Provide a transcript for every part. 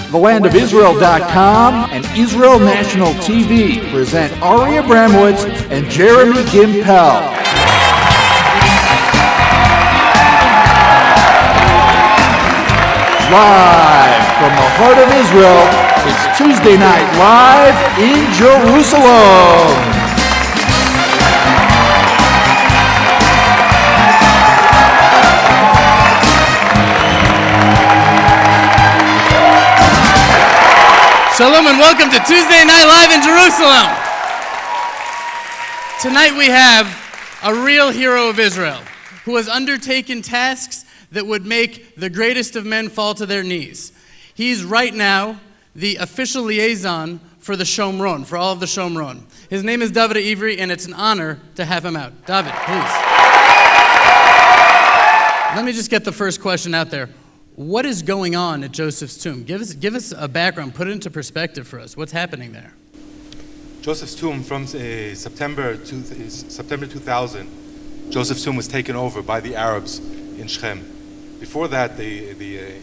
TheLandofIsrael.com and Israel National TV present Ari and Jeremy Gimpel. Live from the heart of Israel, it's Tuesday Night Live in Jerusalem. Shalom and welcome to Tuesday Night Live in Jerusalem. Tonight we have a real hero of Israel who has undertaken tasks that would make the greatest of men fall to their knees. He's right now the official liaison for the Shomron, for all of the Shomron. His name is David Ivri, and it's an honor to have him out. David, please. Let me just get the first question out there. What is going on at Joseph's tomb? Give us a background, put it into perspective for us. What's happening there? Joseph's tomb from September 2000, Joseph's tomb was taken over by the Arabs in Shechem. Before that, the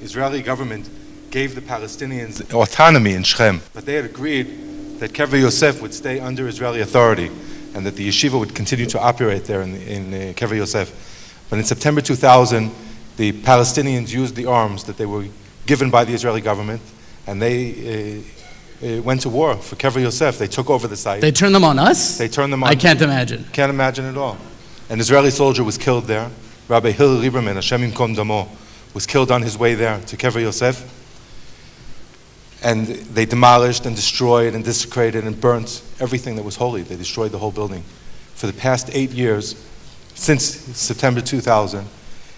Israeli government gave the Palestinians autonomy in Shechem, but they had agreed that Kever Yosef would stay under Israeli authority and that the yeshiva would continue to operate there in Kever Yosef. But in September 2000, the Palestinians used the arms that they were given by the Israeli government, and they went to war for Kever Yosef. They took over the site. They turned them on us? They turned them on. I can't imagine. Can't imagine at all. An Israeli soldier was killed there. Rabbi Hillel Lieberman, Hashem Yimkom Damo, was killed on his way there to Kever Yosef. And they demolished and destroyed and desecrated and burnt everything that was holy. They destroyed the whole building. For the past 8 years, since September 2000,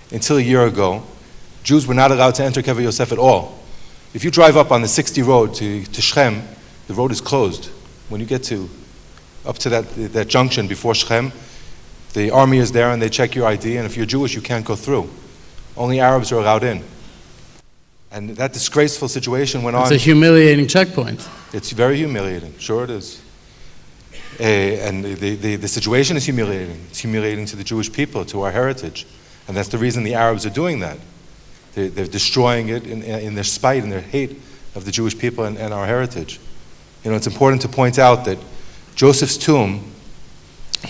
until a year ago, Jews were not allowed to enter Kever Yosef at all. If you drive up on the 60 road to Shechem, the road is closed. When you get up to that junction before Shechem, the army is there and they check your ID, and if you're Jewish, you can't go through. Only Arabs are allowed in. And that disgraceful situation went on. It's a humiliating checkpoint. It's very humiliating. Sure it is. And the situation is humiliating. It's humiliating to the Jewish people, to our heritage. And that's the reason the Arabs are doing that. They're destroying it in their spite and their hate of the Jewish people and our heritage. You know, it's important to point out that Joseph's tomb,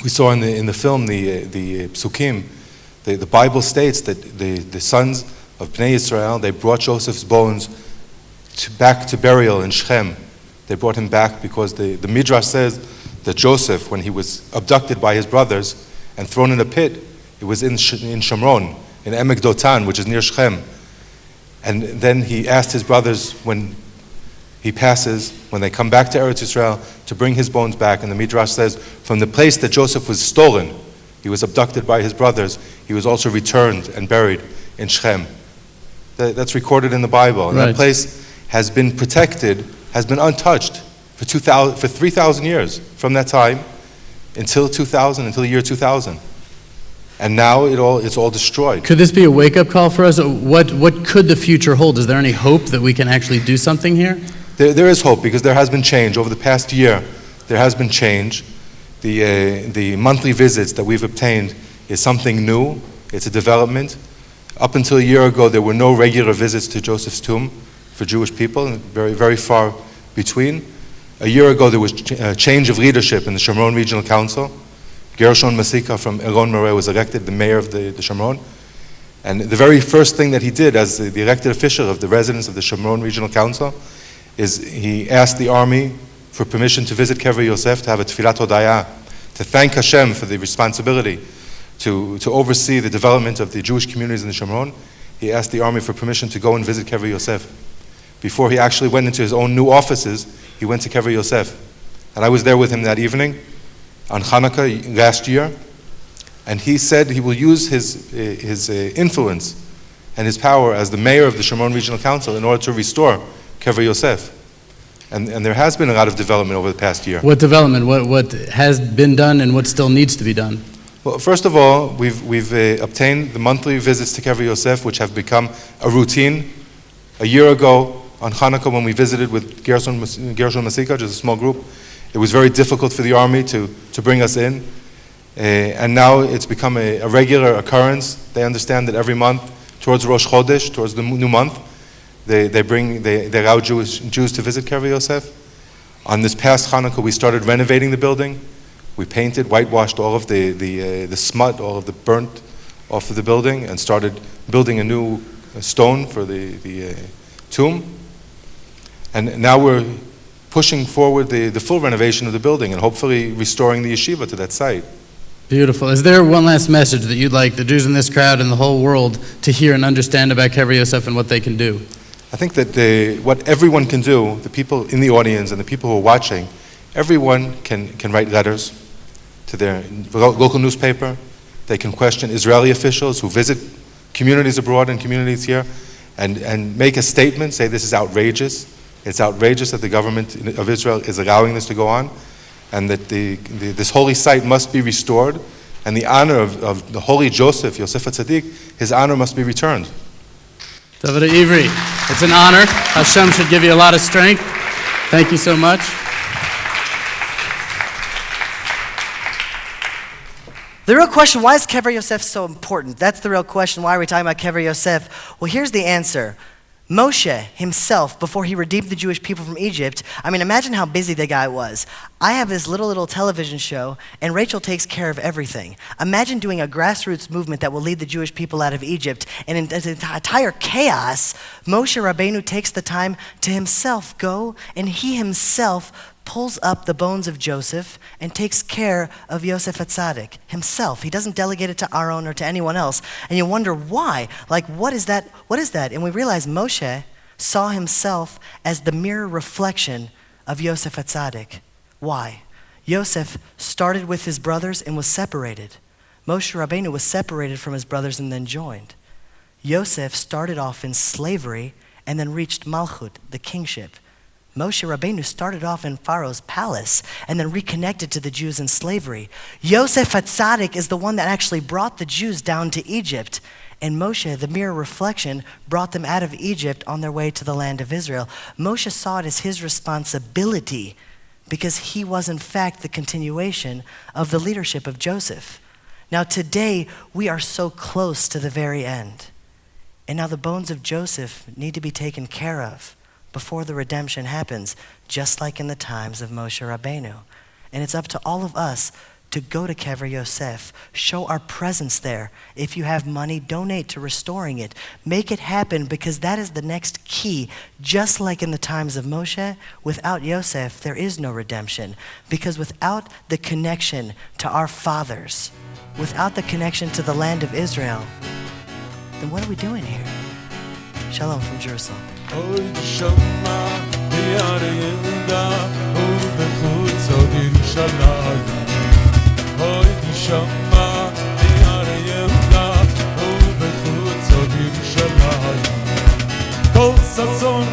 we saw in the film, the Psukim, the Bible states that the sons of Bnei Israel, they brought Joseph's bones back to burial in Shechem. They brought him back because the Midrash says that Joseph, when he was abducted by his brothers and thrown in a pit, it was in Shomron, in Emek Dotan, which is near Shechem. And then he asked his brothers when he passes, when they come back to Eretz Israel, to bring his bones back. And the Midrash says, from the place that Joseph was stolen, he was abducted by his brothers, he was also returned and buried in Shechem. That's recorded in the Bible. And right. That place has been protected, has been untouched for 3,000 years, from that time until the year 2000. And now it's all destroyed. Could this be a wake-up call for us? What could the future hold? Is there any hope that we can actually do something here? There is hope, because there has been change. Over the past year, there has been change. The monthly visits that we've obtained is something new. It's a development. Up until a year ago, there were no regular visits to Joseph's tomb for Jewish people, very, very far between. A year ago, there was a change of leadership in the Shomron Regional Council. Gershon Masika from Elon Moreh was elected the mayor of the Shomron. And the very first thing that he did as the elected official of the residents of the Shomron Regional Council is he asked the army for permission to visit Kever Yosef, to have a tefillat hodaya, to thank Hashem for the responsibility to oversee the development of the Jewish communities in the Shomron. He asked the army for permission to go and visit Kever Yosef. Before he actually went into his own new offices, he went to Kever Yosef. And I was there with him that evening on Hanukkah last year, and he said he will use his influence and his power as the mayor of the Shomron Regional Council in order to restore Kever Yosef. And there has been a lot of development over the past year. What development? What has been done and what still needs to be done? Well, first of all, we've obtained the monthly visits to Kever Yosef, which have become a routine. A year ago, on Hanukkah, when we visited with Gershon Masika, just a small group, it was very difficult for the army to bring us in. And now it's become a regular occurrence. They understand that every month, towards Rosh Chodesh, towards the new month, they allow Jews to visit Kever Yosef. On this past Hanukkah, we started renovating the building. We painted, whitewashed all of the smut, all of the burnt off of the building, and started building a new stone for the tomb. And now we're pushing forward the full renovation of the building and hopefully restoring the yeshiva to that site. Beautiful. Is there one last message that you'd like the Jews in this crowd and the whole world to hear and understand about Kever Yosef and what they can do? I think that what everyone can do, the people in the audience and the people who are watching, everyone can write letters to their local newspaper. They can question Israeli officials who visit communities abroad and communities here and make a statement, say this is outrageous. It's outrageous that the government of Israel is allowing this to go on, and that this holy site must be restored, and the honor of the holy Joseph, Yosef HaTzadik, his honor must be returned. David Ivri, it's an honor. Hashem should give you a lot of strength. Thank you so much. The real question, why is Kever Yosef so important? That's the real question. Why are we talking about Kever Yosef? Well, here's the answer. Moshe himself, before he redeemed the Jewish people from Egypt, I mean, imagine how busy the guy was. I have this little television show, and Rachel takes care of everything. Imagine doing a grassroots movement that will lead the Jewish people out of Egypt, and in entire chaos, Moshe Rabbeinu takes the time to himself go, and he himself pulls up the bones of Joseph and takes care of Yosef HaTzadik himself. He doesn't delegate it to Aaron or to anyone else. And you wonder why? Like, what is that? What is that? And we realize Moshe saw himself as the mirror reflection of Yosef HaTzadik. Why? Yosef started with his brothers and was separated. Moshe Rabbeinu was separated from his brothers and then joined. Yosef started off in slavery and then reached Malchut, the kingship. Moshe Rabbeinu started off in Pharaoh's palace and then reconnected to the Jews in slavery. Yosef HaTzadik is the one that actually brought the Jews down to Egypt. And Moshe, the mirror reflection, brought them out of Egypt on their way to the land of Israel. Moshe saw it as his responsibility because he was in fact the continuation of the leadership of Joseph. Now today, we are so close to the very end. And now the bones of Joseph need to be taken care of before the redemption happens, just like in the times of Moshe Rabbeinu. And it's up to all of us to go to Kever Yosef, show our presence there. If you have money, donate to restoring it. Make it happen, because that is the next key. Just like in the times of Moshe, without Yosef, there is no redemption. Because without the connection to our fathers, without the connection to the land of Israel, then what are we doing here? Shalom from Jerusalem. Oy shoma yare yenda o bkhutz Yerushalayim. Oy shoma yare yenda o bkhutz Yerushalayim. Kol sazon